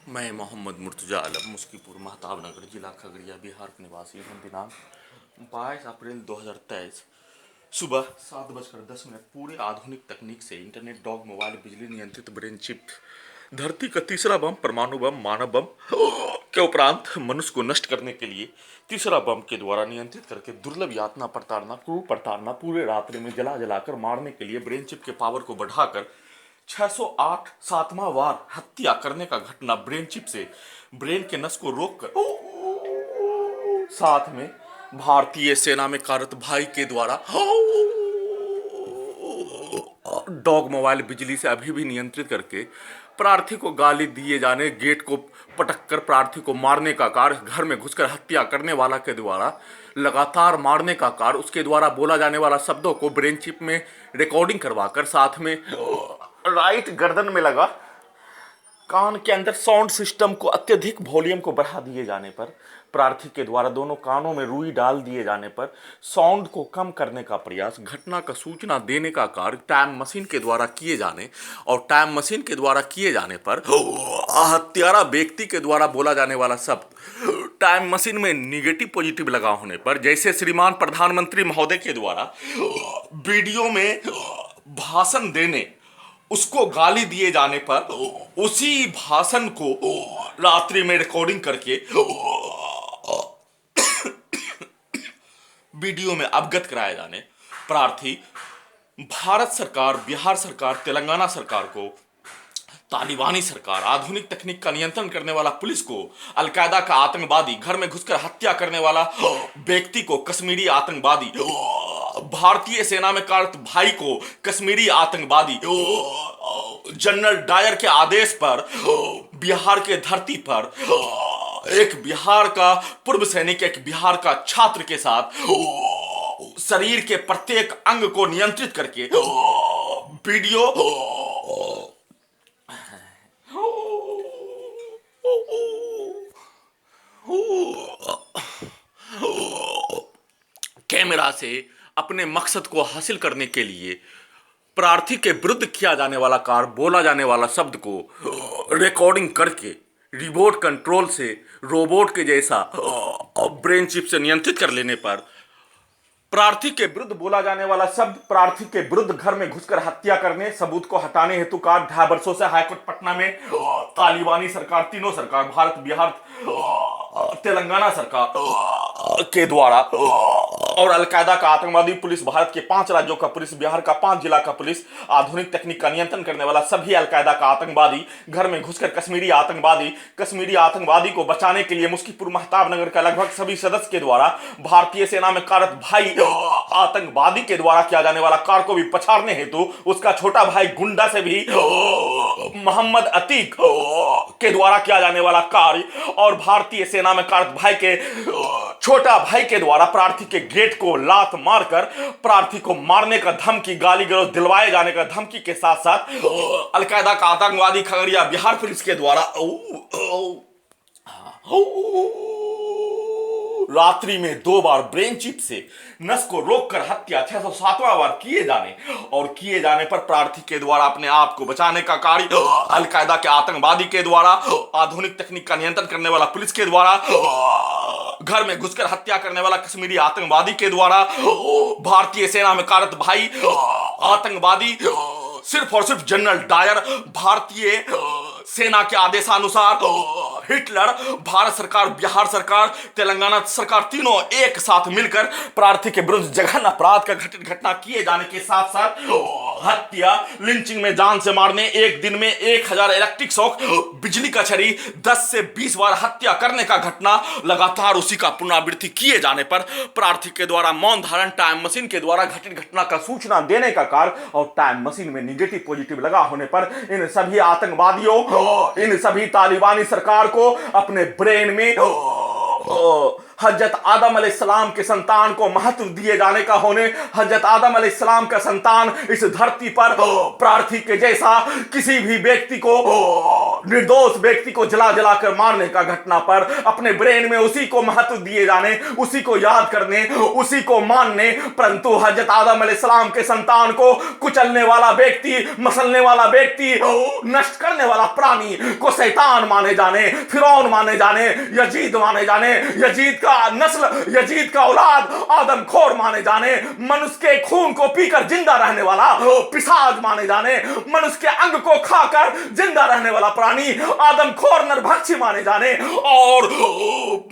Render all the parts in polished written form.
मैं मोहम्मद मुर्तजा आलम मुस्कीपुर महताब नगर जिला खगड़िया बिहार के निवासी हूँ। दिनांक 22 अप्रैल 2023 सुबह 7:10 पूरे आधुनिक तकनीक से इंटरनेट, डॉग, मोबाइल, बिजली नियंत्रित ब्रेन चिप, धरती का तीसरा बम, परमाणु बम, मानव बम के उपरांत मनुष्य को नष्ट करने के लिए तीसरा बम के द्वारा नियंत्रित करके दुर्लभ यातना, प्रताड़ना, क्रूर प्रताड़ना, पूरे रात्रि में जला जलाकर मारने के लिए ब्रेन चिप के पावर को बढ़ाकर 608 सातवां वार हत्या करने का घटना ब्रेन चिप से ब्रेन के नस को रोककर साथ में भारतीय सेना में कार्यरत भाई के द्वारा डॉग, मोबाइल, बिजली से अभी भी नियंत्रित करके प्रार्थी को गाली दिए जाने, गेट को पटककर प्रार्थी को मारने का कार्य, घर में घुसकर हत्या करने वाला के द्वारा लगातार मारने का कार्य, उसके द्वारा बोला जाने वाला शब्दों को ब्रेन चिप में रिकॉर्डिंग करवाकर साथ में राइट गर्दन में लगा कान के अंदर साउंड सिस्टम को अत्यधिक वॉल्यूम को बढ़ा दिए जाने पर, प्रार्थी के द्वारा दोनों कानों में रुई डाल दिए जाने पर साउंड को कम करने का प्रयास, घटना का सूचना देने का कार्य टाइम मशीन के द्वारा किए जाने और टाइम मशीन के द्वारा किए जाने पर हत्यारा व्यक्ति के द्वारा बोला जाने वाला शब्द टाइम मशीन में निगेटिव पॉजिटिव लगा होने पर, जैसे श्रीमान प्रधानमंत्री महोदय के द्वारा वीडियो में भाषण देने उसको गाली दिए जाने पर उसी भाषण को रात्रि में रिकॉर्डिंग करके वीडियो में अवगत कराए जाने, प्रार्थी भारत सरकार, बिहार सरकार, तेलंगाना सरकार को, तालिबानी सरकार, आधुनिक तकनीक का नियंत्रण करने वाला पुलिस को, अलकायदा का आतंकवादी, घर में घुसकर हत्या करने वाला व्यक्ति को कश्मीरी आतंकवादी, भारतीय सेना में कार्यरत भाई को कश्मीरी आतंकवादी, जनरल डायर के आदेश पर बिहार के धरती पर एक बिहार का पूर्व सैनिक, एक बिहार का छात्र के साथ शरीर के प्रत्येक अंग को नियंत्रित करके वीडियो कैमरा से अपने मकसद को हासिल करने के लिए प्रार्थी के विरुद्ध किया जाने वाला कार्य, बोला जाने वाला शब्द को रिकॉर्डिंग करके रिमोट कंट्रोल से रोबोट के जैसा ब्रेन चिप से नियंत्रित कर लेने पर प्रार्थी के विरुद्ध बोला जाने वाला शब्द, प्रार्थी के विरुद्ध घर में घुसकर हत्या करने, सबूत को हटाने हेतु का 2.5 वर्षों से हाईकोर्ट पटना में तालिबानी सरकार, तीनों सरकार, भारत, बिहार, तेलंगाना सरकार के द्वारा और अलकायदा का आतंकवादी पुलिस, भारत के 5 राज्यों का पुलिस, बिहार का 5 जिला का पुलिस, आधुनिक तकनीक का नियंत्रण करने वाला सभी अलकायदा का आतंकवादी, घर में घुसकर कश्मीरी आतंकवादी को बचाने के लिए मुस्कीपुर महताब नगर का लगभग सभी सदस्य के द्वारा भारतीय सेना में कार्यरत भाई आतंकवादी के द्वारा किया जाने वाला कार्य को भी पछाड़ने हेतु उसका छोटा भाई गुंडा से भी मोहम्मद अतीक के द्वारा किया जाने वाला कार्य और भारतीय सेना में कार्यरत भाई के छोटा भाई के द्वारा प्रार्थी के गेट को लात मारकर प्रार्थी को मारने का धमकी, गाली गलौज दिलवाए जाने का धमकी के साथ साथ अलकायदा का आतंकवादी खगड़िया बिहार पुलिस के द्वारा रात्रि में 2 बार ब्रेन चिप से नस को रोककर हत्या 607वां बार किए जाने पर प्रार्थी के द्वारा अपने आप को बचाने का कार्य अलकायदा के आतंकवादी के द्वारा, आधुनिक तकनीक का नियंत्रण करने वाला पुलिस के द्वारा, घर में घुसकर हत्या करने वाला कश्मीरी आतंकवादी के द्वारा, भारतीय सेना में कार्यरत भाई आतंकवादी, सिर्फ और सिर्फ जनरल डायर, भारतीय सेना के आदेशानुसार हिटलर, भारत सरकार, बिहार सरकार, तेलंगाना सरकार तीनों एक साथ मिलकर प्रार्थी के विरुद्ध जघन्य अपराध का घटित घटना किए जाने के साथ साथ हत्या, लिंचिंग में जान से मारने, एक दिन में 1000 इलेक्ट्रिक शॉक, बिजली का छड़ी, 10 से 20 बार हत्या करने का घटना लगातार उसी का पुनरावृत्ति किए जाने पर प्रार्थी के द्वारा मौन धारण, टाइम मशीन के द्वारा घटित घटना का सूचना देने का कार्य और टाइम मशीन में निगेटिव पॉजिटिव लगा होने पर इन सभी आतंकवादियों, इन सभी तालिबानी सरकार को अपने ब्रेन में हजरत आदम अलैहिस्सलाम के संतान को महत्व दिए जाने का होने, हजरत आदम अलैहिस्सलाम का संतान इस धरती पर प्रार्थी के जैसा किसी भी व्यक्ति को, निर्दोष व्यक्ति को जला जला कर मारने का घटना पर अपने ब्रेन में उसी को महत्व दिए जाने, उसी को याद करने, उसी को मानने, परंतु हजरत आदम अलैहिस्सलाम के संतान को कुचलने वाला व्यक्ति, मसलने वाला व्यक्ति, नष्ट करने वाला प्राणी को शैतान माने जाने, फिरौन माने जाने, यजीद माने जाने, यजीद का नस्ल, यजीद का औलाद आदमखोर माने जाने, मनुष्य के खून को पीकर जिंदा रहने वाला पिशाच माने जाने, मनुष्य के अंग को खाकर जिंदा रहने वाला प्राणी आदमखोर नरभक्षी माने जाने, और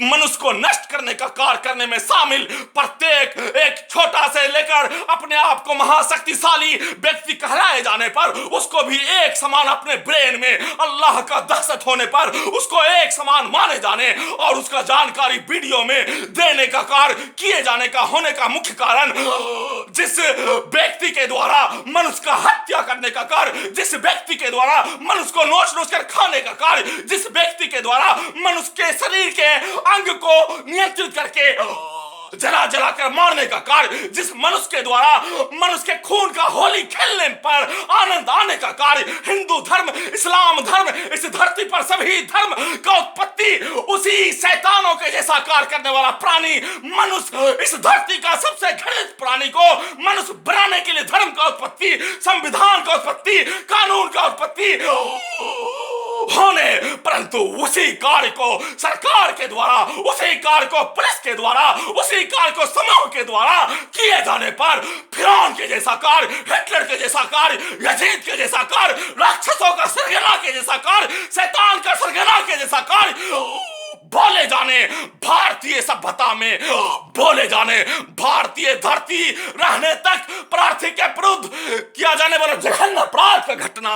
मनुष्य को नष्ट करने का कार्य करने में शामिल प्रत्येक एक छोटा से लेकर अपने आप को महाशक्तिशाली व्यक्ति कहलाए जाने पर उसको भी एक समान अपने ब्रेन में अल्लाह का दहशत होने पर उसको एक समान माने जाने और उसका जानकारी वीडियो में देने का कार्य किए जाने का होने का मुख्य कारण, जिस व्यक्ति के द्वारा मनुष्य का हत्या करने का कार्य, जिस व्यक्ति के द्वारा मनुष्य को नोच नोच कर खाने का कार्य, जिस व्यक्ति के द्वारा मनुष्य के शरीर के अंग को नियंत्रित करके जला जला कर मारने का कार्य, जिस मनुष्य के द्वारा मनुष्य के खून का होली खेलने पर आनंद आने का कार्य, हिंदू धर्म, इस्लाम धर्म, इस धरती पर सभी धर्म का उत्पत्ति उसी शैतानों के जैसा कार्य करने वाला प्राणी मनुष्य, इस धरती का सबसे घृणित प्राणी को मनुष्य बनाने के लिए धर्म का उत्पत्ति, संविधान का उत्पत्ति, कानून का उत्पत्ति होने, परंतु उसी कार्य को सरकार के द्वारा, उसी कार्य को पुलिस के द्वारा, उसी कार्य को समूह के द्वारा किए जाने पर फिरौन के जैसा कार्य, हिटलर के जैसा कार्य, यजीद के जैसा कार्य, राक्षसों का सरगना के जैसा कार्य, शैतान का सरगना के जैसा कार्य बोले जाने, भारतीय सभ्यता में बोले जाने, भारतीय धरती रहने तक प्रार्थी के विरुद्ध किया जाने वाला जघन्य अपराध का घटना,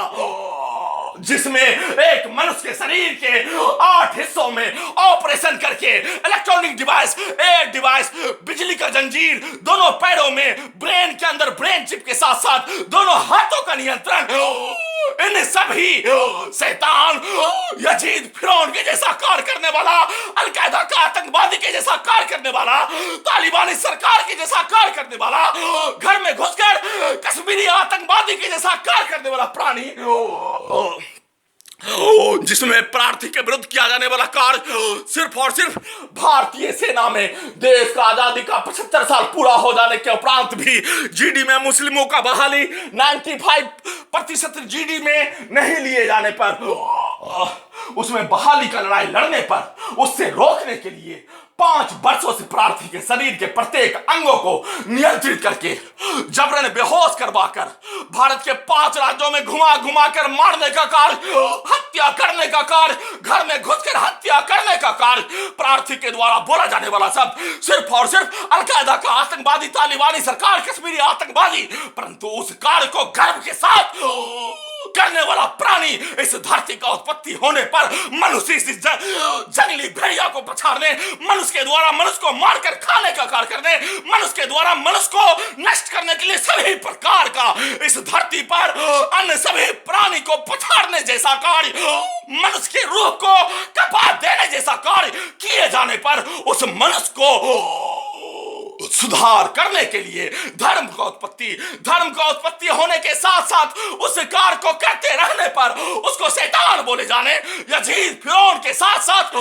जिसमें एक मनुष्य के शरीर के 8 हिस्सों में ऑपरेशन करके इलेक्ट्रॉनिक डिवाइस, एक डिवाइस, बिजली का जंजीर, दोनों पैरों में, ब्रेन के अंदर ब्रेन चिप के साथ साथ दोनों हाथों का नियंत्रण, इन सभी शैतान, यजीद, फिरौन के जैसा कार्य करने वाला, अलकायदा का आतंकवादी के जैसा कार्य करने वाला, तालिबानी सरकार के जैसा कार्य करने वाला, घर में घुसकर कश्मीरी आतंकवादी के जैसा कार्य करने वाला प्राणी, जिसमें प्रार्थी के विरुद्ध किया जाने वाला कार्य सिर्फ और सिर्फ भारतीय सेना में देश का आजादी का 75 साल पूरा हो जाने के उपरांत भी जीडी में मुस्लिमों का बहाली 95% जीडी में नहीं लिए जाने पर, उसमें बहाली का लड़ाई लड़ने पर उससे रोकने के लिए 5 वर्षों से प्रार्थी के शरीर के प्रत्येक अंगों को नियंत्रित करके जबरन बेहोश करवाकर भारत के 5 राज्यों में घुमा घुमा कर मारने का कार्य, हत्या करने का कार्य, घर में घुसकर हत्या करने का कार्य, प्रार्थी के द्वारा बोला जाने वाला शब्द सिर्फ और सिर्फ अलकायदा का आतंकवादी, तालिबानी सरकार, कश्मीरी आतंकवादी, परंतु उस कार्य को गर्व के साथ करने वाला प्राणी इस धरती का उत्पत्ति होने पर मनुष्य इस जंगली भेड़िया को पछाड़ने, मनुष्य के द्वारा मनुष्य को मारकर खाने का कार्य करने, मनुष्य के द्वारा मनुष्य को नष्ट करने के लिए सभी प्रकार का इस धरती पर अन्य सभी प्राणी को पछाड़ने जैसा कार्य, मनुष्य की रूह को कपा देने जैसा कार्य किए जाने पर उस मनुष्य को सुधार करने के लिए धर्म का उत्पत्ति होने के साथ साथ उस कार्य को करते रहने पर उसको शैतान बोले जाने, यजीद, फिरौन के साथ साथ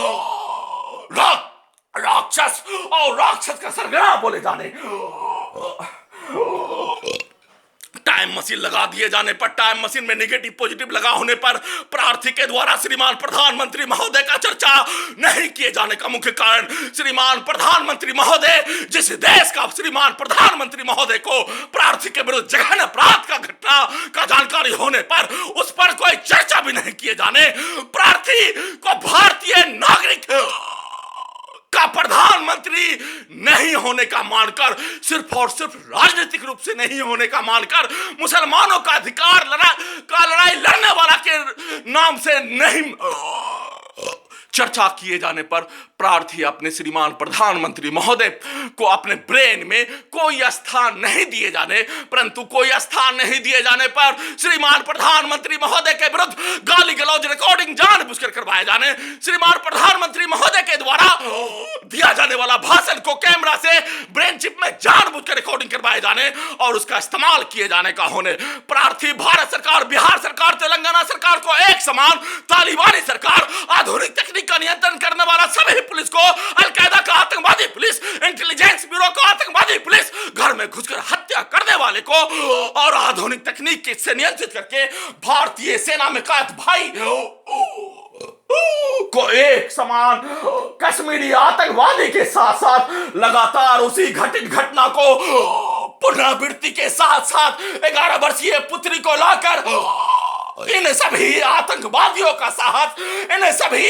राक्षस और राक्षस का सरगना बोले जाने, टाइम मशीन लगा दिए जाने पर, टाइम मशीन में नेगेटिव पॉजिटिव लगा होने पर प्रार्थी के द्वारा श्रीमान प्रधानमंत्री महोदय का चर्चा नहीं किए जाने का मुख्य कारण, श्रीमान प्रधानमंत्री महोदय, जिस देश का श्रीमान प्रधानमंत्री महोदय को प्रार्थी के विरुद्ध जघन्य अपराध का घटना का जानकारी होने पर उस पर कोई चर्चा भी नहीं किए जाने, प्रार्थी को भारतीय नागरिक का प्रधानमंत्री नहीं होने का मानकर, सिर्फ और सिर्फ राजनीतिक रूप से नहीं होने का मानकर, मुसलमानों का अधिकार लड़ाई लड़ने वाला के नाम से नहीं चर्चा किए जाने पर प्रार्थी अपने श्रीमान प्रधानमंत्री महोदय को अपने ब्रेन में कोई स्थान नहीं दिए जाने, परंतु कोई स्थान नहीं दिए जाने पर श्रीमान प्रधानमंत्री महोदय के विरुद्ध गाली गलौज रिकॉर्डिंग जानबूझ जानबूझकर करवाए जाने, श्रीमान प्रधानमंत्री महोदय के द्वारा दिया जाने वाला भाषण को कैमरा से ब्रेन चिप में जानबूझकर रिकॉर्डिंग करवाए जाने और उसका इस्तेमाल किए जाने का होने। प्रार्थी भारत सरकार, बिहार सरकार, तेलंगाना सरकार को एक समान, तालिबानी सरकार, आधुनिक तकनीक का नियंत्रण करने वाला सभी पुलिस को, अलकायदा का आतंकवादी पुलिस, इंटेलिजेंस ब्यूरो का आतंकवादी पुलिस, घर में घुसकर हत्या करने वाले को और आधुनिक तकनीक से नियंत्रित करके भारतीय सेना में कैद भाई को एक समान कश्मीरी आतंकवादी के साथ साथ लगातार उसी घटित घटना को पुनरावृत्ति के साथ साथ 11 वर्षीय पुत्री को लाकर इन सभी आतंकवादियों का साहस, इन सभी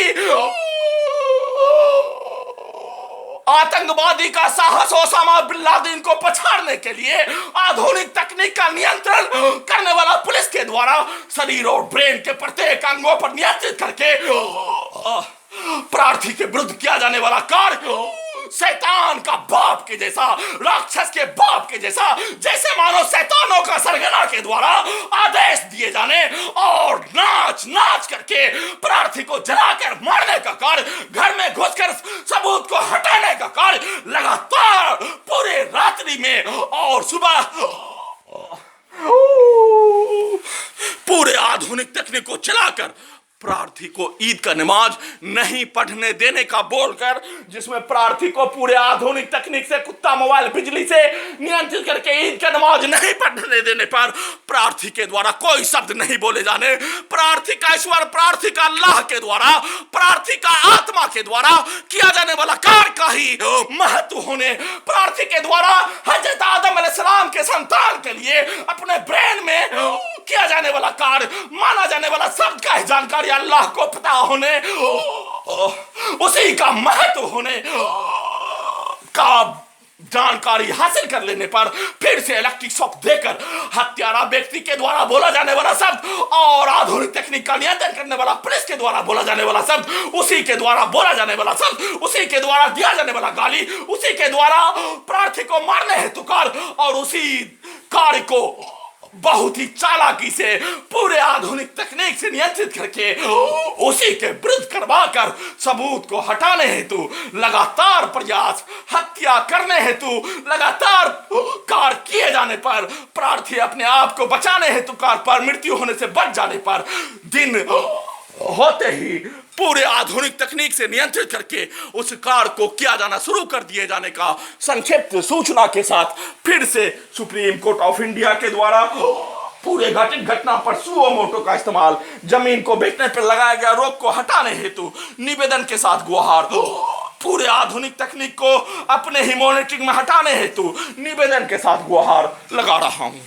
आतंकवादी का साहस ओसामा बिन लादेन को पछाड़ने के लिए आधुनिक तकनीक का नियंत्रण करने वाला पुलिस के द्वारा शरीर और ब्रेन के प्रत्येक अंगों पर नियंत्रित करके प्रार्थी के विरुद्ध किया जाने वाला कार्य शैतान का बाप के जैसा, राक्षस के बाप के जैसा, जैसे मानो शैतानों का सरगना के द्वारा आदेश दिए जाने और नाच नाच करके प्रार्थी को जलाकर मारने का कार्य, घर में घुसकर सबूत को हटाने का कार्य लगातार पूरे रात्रि में और सुबह पूरे आधुनिक तकनीक को चलाकर प्रार्थी को ईद का नमाज नहीं पढ़ने देने का बोलकर, जिसमें प्रार्थी को पूरे आधुनिक तकनीक से कुत्ता मोबाइल बिजली से नियंत्रित करके ईद का नमाज नहीं पढ़ने देने पर प्रार्थी के द्वारा कोई शब्द नहीं बोले जाने, प्रार्थी का ईश्वर, प्रार्थी का अल्लाह के द्वारा, प्रार्थी का आत्मा के द्वारा किया जाने वाला कार्य का ही महत्व होने, प्रार्थी के द्वारा हजरत आदम अलैहिस्सलाम के संतान के लिए अपने ब्रेन में किया जाने वाला कार्य, माना जाने वाला शब्द का जानकारी अल्लाह को पता होने, उसी का महत्व होने का जानकारी हासिल कर लेने पर फिर से इलेक्ट्रिक शॉक देकर हत्यारा व्यक्ति के द्वारा बोला जाने वाला शब्द और आधुनिक तकनीक का नियंत्रण करने वाला पुलिस के द्वारा बोला जाने वाला शब्द, उसी के द्वारा बोला जाने वाला शब्द, उसी के द्वारा दिया जाने वाला गाली, उसी के द्वारा प्रार्थी को मारने हेतु कार्य और उसी कार्य को बहुत ही चालाकी से पूरे आधुनिक तकनीक से नियंत्रित करके उसी के विरुद्ध करवाकर सबूत को हटाने हेतु लगातार प्रयास, हत्या करने हेतु लगातार कार्य किए जाने पर, प्रार्थी अपने आप को बचाने हेतु कार्य पर मृत्यु होने से बच जाने पर दिन होते ही पूरे आधुनिक तकनीक से नियंत्रित करके उस कार्य को किया जाना शुरू कर दिए जाने का संक्षिप्त सूचना के साथ फिर से सुप्रीम कोर्ट ऑफ इंडिया के द्वारा पूरे घटित घटना पर सुओ मोटो का इस्तेमाल, जमीन को बेचने पर लगाया गया रोक को हटाने हेतु निवेदन के साथ गुहार, पूरे आधुनिक तकनीक को अपने ही मॉनिटरिंग में हटाने हेतु निवेदन के साथ गुहार लगा रहा हूं।